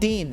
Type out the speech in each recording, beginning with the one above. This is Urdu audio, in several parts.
3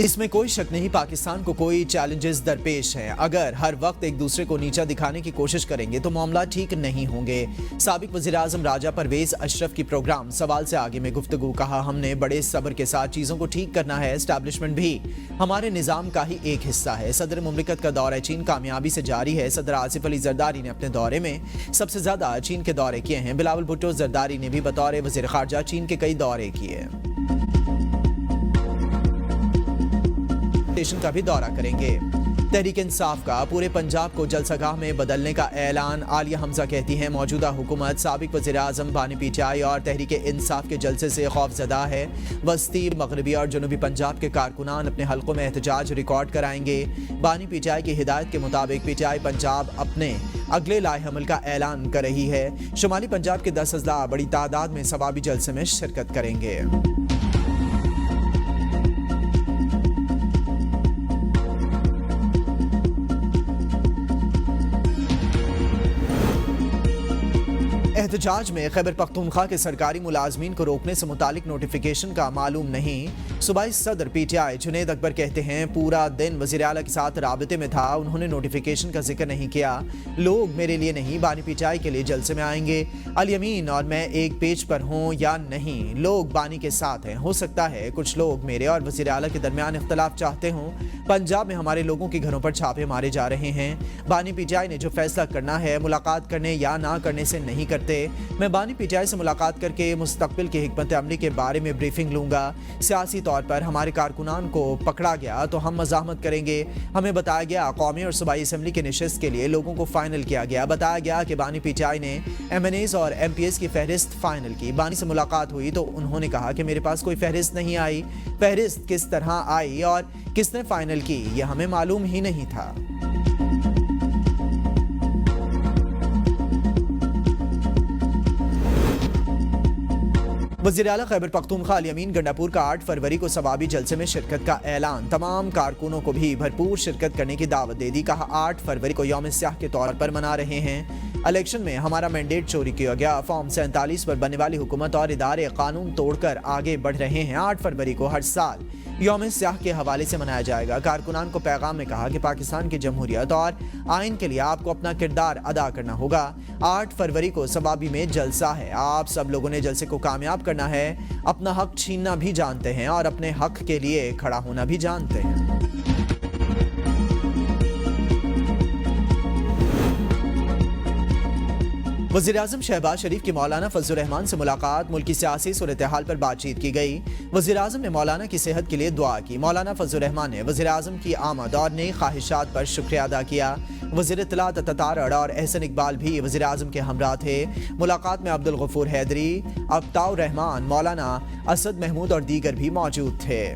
اس میں کوئی شک نہیں پاکستان کو کوئی چیلنجز درپیش ہیں. اگر ہر وقت ایک دوسرے کو نیچا دکھانے کی کوشش کریں گے تو معاملات ٹھیک نہیں ہوں گے. سابق وزیراعظم راجہ پرویز اشرف کی پروگرام سوال سے آگے میں گفتگو. کہا ہم نے بڑے صبر کے ساتھ چیزوں کو ٹھیک کرنا ہے. اسٹیبلشمنٹ بھی ہمارے نظام کا ہی ایک حصہ ہے. صدر مملکت کا دورہ چین کامیابی سے جاری ہے. صدر آصف علی زرداری نے اپنے دورے میں سب سے زیادہ چین کے دورے کیے ہیں. بلاول بھٹو زرداری نے بھی بطور وزیر خارجہ چین کے کئی دورے کیے. اسٹیشن کا بھی دورہ کریں گے. تحریک انصاف کا پورے پنجاب کو جلسہ گاہ میں بدلنے کا اعلان. عالیہ حمزہ کہتی ہیں موجودہ حکومت سابق وزیر اعظم بانی پی ٹی آئی اور تحریک انصاف کے جلسے سے خوف زدہ ہے. وسطی مغربی اور جنوبی پنجاب کے کارکنان اپنے حلقوں میں احتجاج ریکارڈ کرائیں گے. بانی پی ٹی آئی کی ہدایت کے مطابق پی ٹی آئی پنجاب اپنے اگلے لائحہ عمل کا اعلان کر رہی ہے. شمالی پنجاب کے 10 اضلاع بڑی تعداد میں ثوابی جلسے میں شرکت کریں گے. احتجاج میں خیبر پختونخوا کے سرکاری ملازمین کو روکنے سے متعلق نوٹیفیکیشن کا معلوم نہیں. صوبائی صدر پی ٹی آئی جنید اکبر کہتے ہیں پورا دن وزیر اعلیٰ کے ساتھ رابطے میں تھا, انہوں نے نوٹیفیکیشن کا ذکر نہیں کیا. لوگ میرے لیے نہیں بانی پی ٹی آئی کے لیے جلسے میں آئیں گے. الیمین اور میں ایک پیج پر ہوں یا نہیں, لوگ بانی کے ساتھ ہیں. ہو سکتا ہے کچھ لوگ میرے اور وزیر اعلیٰ کے درمیان اختلاف چاہتے ہوں. پنجاب میں ہمارے لوگوں کے گھروں پر چھاپے مارے جا رہے ہیں. بانی پی ٹی آئی نے جو فیصلہ کرنا ہے ملاقات کرنے یا نہ کرنے سے نہیں کرتے. میں بانی پی ٹی آئی سے ملاقات کر کے مستقبل کی حکمت عملی کے بارے میں بریفنگ لوں گا. سیاسی طور پر ہمارے کارکنان کو پکڑا گیا تو ہم مزاحمت کریں گے. ہمیں بتایا گیا قومی اور صوبائی اسمبلی کی نشست کے لیے لوگوں کو فائنل کیا گیا. بتایا گیا کہ بانی پی ٹی آئی نے ایم این ایز اور ایم پی ایس کی فہرست فائنل کی. بانی سے ملاقات ہوئی تو انہوں نے کہا کہ میرے پاس کوئی فہرست نہیں آئی. فہرست کس طرح آئی اور کس نے فائنل کی یہ ہمیں معلوم ہی نہیں تھا. وزیر اعلیٰ خیبر پختونخوا الیمین گنڈاپور کا 8 فروری کو ثوابی جلسے میں شرکت کا اعلان. تمام کارکنوں کو بھی بھرپور شرکت کرنے کی دعوت دے دی. کہا 8 فروری کو یوم سیاہ کے طور پر منا رہے ہیں. الیکشن میں ہمارا مینڈیٹ چوری کیا گیا. فارم 47 پر بننے والی حکومت اور ادارے قانون توڑ کر آگے بڑھ رہے ہیں. 8 فروری کو ہر سال یوم سیاہ کے حوالے سے منایا جائے گا. کارکنان کو پیغام میں کہا کہ پاکستان کی جمہوریت اور آئین کے لیے آپ کو اپنا کردار ادا کرنا ہوگا. 8 فروری کو ثوابی میں جلسہ ہے. آپ سب لوگوں نے جلسے کو کامیاب کرنا ہے. اپنا حق چھیننا بھی جانتے ہیں اور اپنے حق کے لیے کھڑا ہونا بھی جانتے ہیں. وزیراعظم شہباز شریف کی مولانا فضل الرحمان سے ملاقات. ملکی سیاسی صورتحال پر بات چیت کی گئی. وزیراعظم نے مولانا کی صحت کے لیے دعا کی. مولانا فضل الرحمان نے وزیراعظم کی آمد اور نئی خواہشات پر شکریہ ادا کیا. وزیر اطلاعات عطا تارڑ اور احسن اقبال بھی وزیراعظم کے ہمراہ تھے. ملاقات میں عبدالغفور حیدری, عطاء الرحمان, مولانا اسد محمود اور دیگر بھی موجود تھے.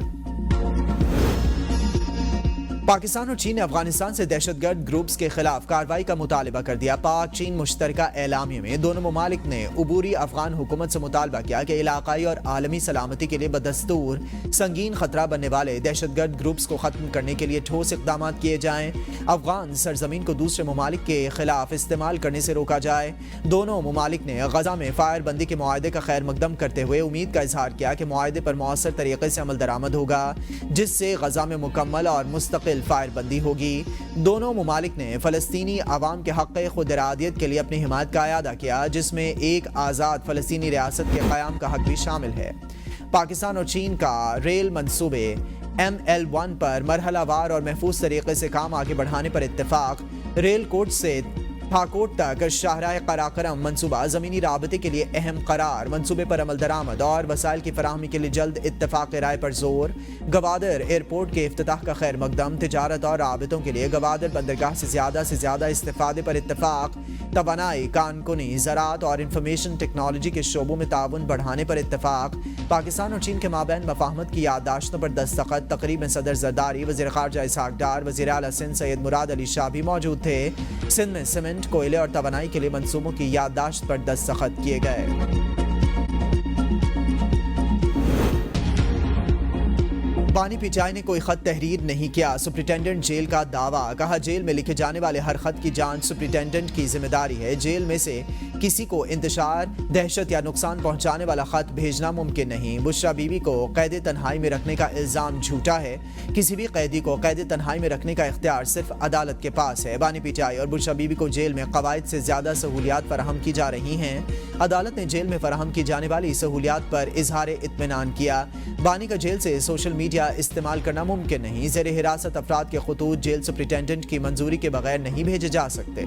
پاکستان اور چین نے افغانستان سے دہشت گرد گروپس کے خلاف کارروائی کا مطالبہ کر دیا. پاک چین مشترکہ اعلامیے میں دونوں ممالک نے عبوری افغان حکومت سے مطالبہ کیا کہ علاقائی اور عالمی سلامتی کے لیے بدستور سنگین خطرہ بننے والے دہشت گرد گروپس کو ختم کرنے کے لیے ٹھوس اقدامات کیے جائیں. افغان سرزمین کو دوسرے ممالک کے خلاف استعمال کرنے سے روکا جائے. دونوں ممالک نے غزہ میں فائر بندی کے معاہدے کا خیر مقدم کرتے ہوئے امید کا اظہار کیا کہ معاہدے پر مؤثر طریقے سے عمل درآمد ہوگا جس سے غزہ میں مکمل اور مستقل فائر بندی ہوگی. دونوں ممالک نے فلسطینی عوام کے حق خود ارادیت کے لیے اپنی حمایت کا اعادہ کیا جس میں ایک آزاد فلسطینی ریاست کے قیام کا حق بھی شامل ہے. پاکستان اور چین کا ریل منصوبے ML1 پر مرحلہ وار اور محفوظ طریقے سے کام آگے بڑھانے پر اتفاق. ریل کوٹ سے پھاکوٹ تک شاہراہ قراقرم منصوبہ زمینی رابطے کے لیے اہم قرار. منصوبے پر عمل درآمد اور وسائل کی فراہمی کے لیے جلد اتفاق رائے پر زور. گوادر ایئرپورٹ کے افتتاح کا خیر مقدم. تجارت اور رابطوں کے لیے گوادر بندرگاہ سے زیادہ استفادے پر اتفاق. توانائی, کانکنی, زراعت اور انفارمیشن ٹیکنالوجی کے شعبوں میں تعاون بڑھانے پر اتفاق. پاکستان اور چین کے مابین مفاہمت کی یادداشتوں پر دستخط. تقریب میں صدر زرداری, وزیر خارجہ اسحاق ڈار, وزیر اعلیٰ سندھ سید مراد علی شاہ بھی موجود تھے. سندھ میں سیمنٹ, کوئلے اور توانائی کے لیے منصوبوں کی یادداشت پر دستخط کیے گئے. بانی پی ٹی آئی نے کوئی خط تحریر نہیں کیا، سپرنٹینڈنٹ جیل کا دعویٰ، کہا جیل میں لکھے جانے والے ہر خط کی جانچ سپرنٹینڈنٹ کی ذمہ داری ہے، جیل میں سے کسی کو انتشار، دہشت یا نقصان پہنچانے والا خط بھیجنا ممکن نہیں۔ بشرا بی بی کو قید تنہائی میں رکھنے کا الزام جھوٹا ہے، کسی بھی قیدی کو قید تنہائی میں رکھنے کا اختیار صرف عدالت کے پاس ہے۔ بانی پی ٹی آئی اور بشرا بی بی کو جیل میں قواعد سے زیادہ سہولیات فراہم کی جا رہی ہیں۔ عدالت نے جیل میں فراہم کی جانے والی سہولیات پر اظہار اطمینان کیا۔ بانی کا جیل سے سوشل میڈیا استعمال کرنا ممکن نہیں، زیر حراست افراد کے خطوط جیل سپرنٹینڈنٹ کی منظوری کے بغیر نہیں بھیجے جا سکتے۔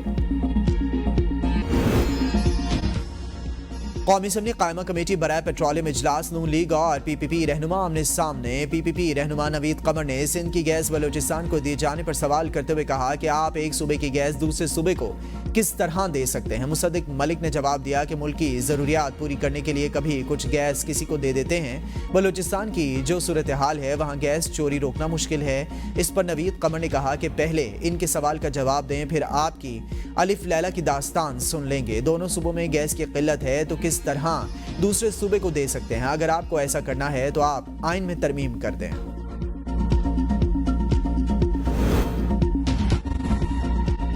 قومی اسمبلی قائمہ کمیٹی برائے پیٹرولیم اجلاس نون لیگ اور پی پی پی رہنما آمنے سامنے۔ پی پی پی رہنما نوید قمر نے سندھ کی گیس بلوچستان کو دیے جانے پر سوال کرتے ہوئے کہا کہ آپ ایک صوبے کی گیس دوسرے صوبے کو کس طرح دے سکتے ہیں؟ مصدق ملک نے جواب دیا کہ ملک کی ضروریات پوری کرنے کے لیے کبھی کچھ گیس کسی کو دے دیتے ہیں، بلوچستان کی جو صورتحال ہے وہاں گیس چوری روکنا مشکل ہے۔ اس پر نوید قمر نے کہا کہ پہلے ان کے سوال کا جواب دیں، پھر آپ کی الف لیلہ کی داستان سن لیں گے۔ دونوں صوبوں میں گیس کی قلت ہے تو کس طرح دوسرے صوبے کو دے سکتے ہیں؟ اگر آپ کو ایسا کرنا ہے تو آپ آئین میں ترمیم کر دیں۔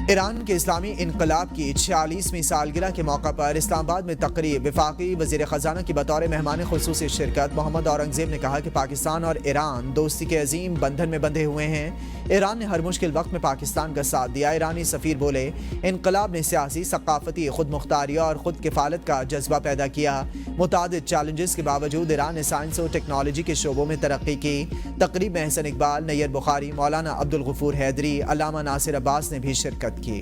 ایران کے اسلامی انقلاب کی 46ویں سالگرہ کے موقع پر اسلام آباد میں تقریب، وفاقی وزیر خزانہ کی بطور مہمان خصوصی شرکت۔ محمد اورنگزیب نے کہا کہ پاکستان اور ایران دوستی کے عظیم بندھن میں بندھے ہوئے ہیں، ایران نے ہر مشکل وقت میں پاکستان کا ساتھ دیا۔ ایرانی سفیر بولے، انقلاب نے سیاسی، ثقافتی خود مختاری اور خود کفالت کا جذبہ پیدا کیا۔ متعدد چیلنجز کے باوجود ایران نے سائنس و ٹیکنالوجی کے شعبوں میں ترقی کی۔ تقریب میں احسن اقبال، نیر بخاری، مولانا عبدالغفور حیدری، علامہ ناصر عباس نے بھی شرکت کی۔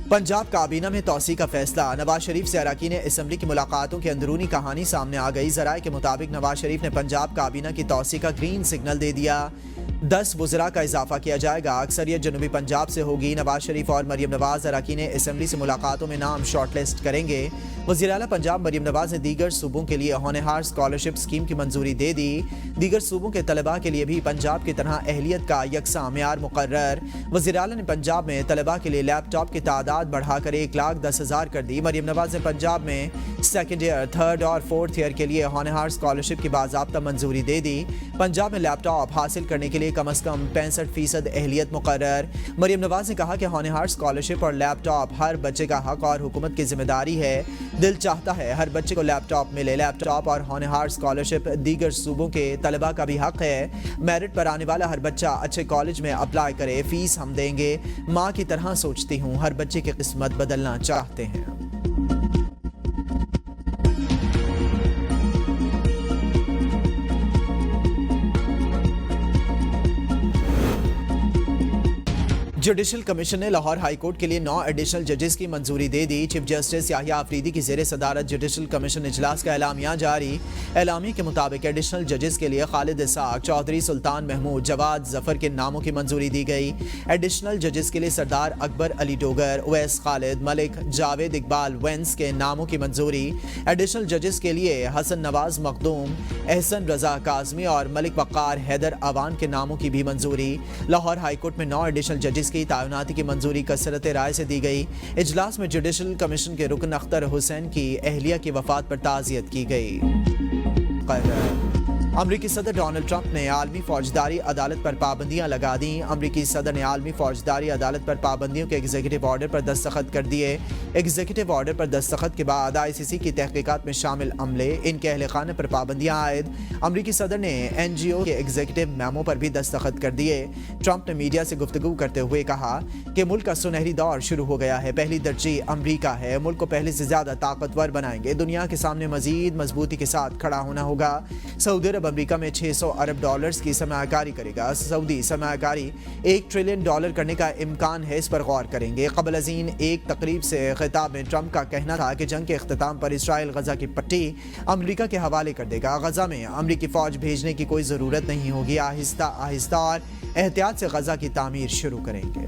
پنجاب کابینہ میں توسیع کا فیصلہ، نواز شریف سے اراکین اسمبلی کی ملاقاتوں کی اندرونی کہانی سامنے آ گئی۔ ذرائع کے مطابق نواز شریف نے پنجاب کابینہ کی توسیع کا گرین سگنل دے دیا، 10 وزراء کا اضافہ کیا جائے گا، اکثریت جنوبی پنجاب سے ہوگی۔ نواز شریف اور مریم نواز اراکین اسمبلی سے ملاقاتوں میں نام شارٹ لسٹ کریں گے۔ وزیر اعلیٰ پنجاب مریم نواز نے دیگر صوبوں کے لیے ہونہار اسکالرشپ اسکیم کی منظوری دے دی، دیگر صوبوں کے طلباء کے لیے بھی پنجاب کی طرح اہلیت کا یکساں معیار مقرر۔ وزیر اعلیٰ نے پنجاب میں طلباء کے لیے لیپ ٹاپ کی تعداد بڑھا کر 1,10,000 کر دی۔ مریم نواز نے پنجاب میں سیکنڈ ایئر، تھرڈ اور فورتھ ایئر کے لیے ہونہار اسکالرشپ کی باضابطہ منظوری دے دی۔ پنجاب میں لیپ ٹاپ حاصل کرنے کے لیے کم از کم 65% اہلیت مقرر۔ مریم نواز نے کہا کہ ہونہار اسکالرشپ اور لیپ ٹاپ ہر بچے کا حق اور حکومت کی ذمہ داری ہے، دل چاہتا ہے ہر بچے کو لیپ ٹاپ ملے۔ لیپ ٹاپ اور ہونہار اسکالرشپ دیگر صوبوں کے طلباء کا بھی حق ہے، میرٹ پر آنے والا ہر بچہ اچھے کالج میں اپلائی کرے، فیس ہم دیں گے۔ ماں کی طرح سوچتی ہوں، ہر بچے کی قسمت بدلنا چاہتے ہیں۔ جوڈیشل کمیشن نے لاہور ہائی کورٹ کے لیے 9 ایڈیشنل ججز کی منظوری دے دی۔ چیف جسٹس یحییٰ آفریدی کی زیر صدارت جوڈیشل کمیشن اجلاس کا اعلامیہ جاری۔ اعلامیے کے مطابق ایڈیشنل ججز کے لیے خالد اسحاق، چودھری سلطان محمود، جواد ظفر کے ناموں کی منظوری دی گئی۔ ایڈیشنل ججز کے لیے سردار اکبر علی ڈوگر، اویس خالد، ملک جاوید اقبال وینس کے ناموں کی منظوری۔ ایڈیشنل ججز کے لیے حسن نواز مخدوم، احسن رضا کاظمی اور ملک وقار حیدر اوان کے ناموں کی بھی منظوری۔ لاہور ہائی کورٹ میں 9 ایڈیشنل ججز کی تعیناتی کی منظوری کثرت رائے سے دی گئی۔ اجلاس میں جوڈیشل کمیشن کے رکن اختر حسین کی اہلیہ کی وفات پر تعزیت کی گئی۔ امریکی صدر ڈونلڈ ٹرمپ نے عالمی فوجداری عدالت پر پابندیاں لگا دیں۔ امریکی صدر نے عالمی فوجداری عدالت پر پابندیوں کے ایگزیکٹو آرڈر پر دستخط کر دیے۔ ایگزیکٹو آرڈر پر دستخط کے بعد ICC کی تحقیقات میں شامل عملے، ان کے اہل خانہ پر پابندیاں عائد۔ امریکی صدر نے NGO کے ایگزیکٹو میمو پر بھی دستخط کر دیے۔ ٹرمپ نے میڈیا سے گفتگو کرتے ہوئے کہا کہ ملک کا سنہری دور شروع ہو گیا ہے، پہلی ترجیح امریکہ ہے، ملک کو پہلے سے زیادہ طاقتور بنائیں گے، دنیا کے سامنے مزید مضبوطی کے ساتھ کھڑا ہونا ہوگا۔ سعودی عرب امریکہ میں $600 ارب کی سرمایہ کاری کرے گا۔ سعودی سرمایہ کاری $1 ٹریلین کرنے کا امکان ہے، اس پر غور کریں گے۔ قبل ازین ایک تقریب سے خطاب میں ٹرمپ کا کہنا تھا کہ جنگ کے اختتام پر اسرائیل غزہ کی پٹی امریکہ کے حوالے کر دے گا۔ غزہ میں امریکی فوج بھیجنے کی کوئی ضرورت نہیں ہوگی، آہستہ آہستہ اور احتیاط سے غزہ کی تعمیر شروع کریں گے۔